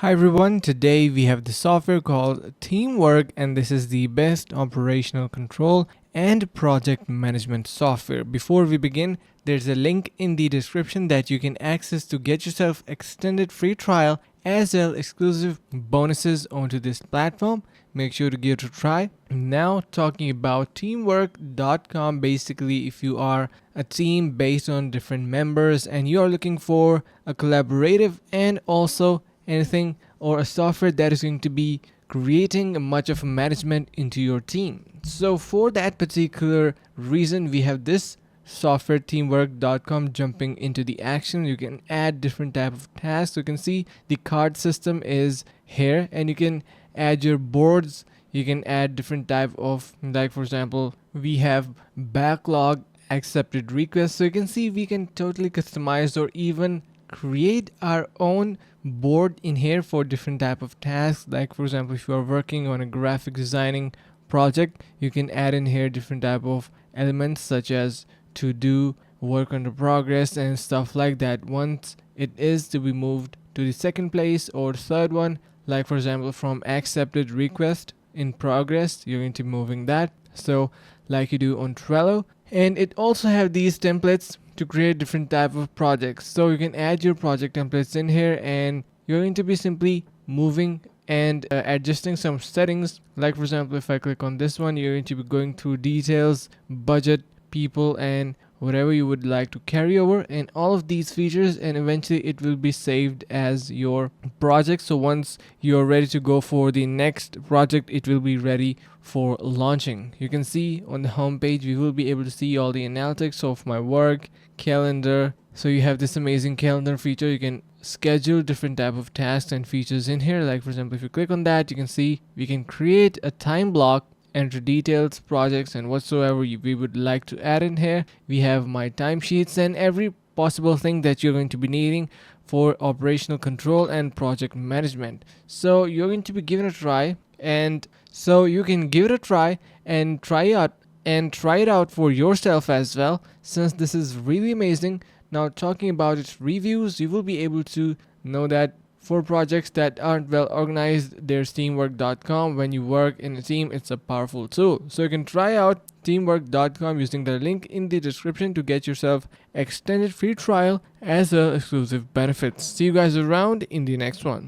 Hi everyone, today we have the software called Teamwork, and this is the best operational control and project management software. Before we begin, there's a link in the description that you can access to get yourself extended free trial as well exclusive bonuses onto this platform. Make sure to give it a try. Now talking about teamwork.com, basically if you are a team based on different members and you are looking for a collaborative and also anything or a software that is going to be creating much of management into your team. So for that particular reason, we have this software teamwork.com jumping into the action. You can add different type of tasks. You can see the card system is here, and you can add your boards. You can add different type of, like for example, we have backlog accepted requests. So you can see we can totally customize or even create our own board in here for different type of tasks. Like for example, if you are working on a graphic designing project, you can add in here different type of elements such as to do, work under progress, and stuff like that. Once it is to be moved to the second place or third one, like for example from accepted request in progress, you're going to be moving that, so like you do on Trello. And it also have these templates to create different type of projects, so you can add your project templates in here, and you're going to be simply moving and adjusting some settings. Like for example, if I click on this one, you're going to be going through details, budget, people, and whatever you would like to carry over, and all of these features, and eventually it will be saved as your project. So once you're ready to go for the next project, it will be ready for launching. You can see on the home page, we will be able to see all the analytics of my work, calendar. So you have this amazing calendar feature. You can schedule different type of tasks and features in here. Like for example, if you click on that, you can see we can create a time block, enter details, projects, and whatsoever we would like to add in here. We have my timesheets and every possible thing that you're going to be needing for operational control and project management. So you're going to be giving it a try, and so you can give it a try and try it out for yourself as well, since this is really amazing. Now talking about its reviews, you will be able to know that for projects that aren't well organized, there's teamwork.com. When you work in a team, it's a powerful tool. So you can try out teamwork.com using the link in the description to get yourself extended free trial as well exclusive benefits. See you guys around in the next one.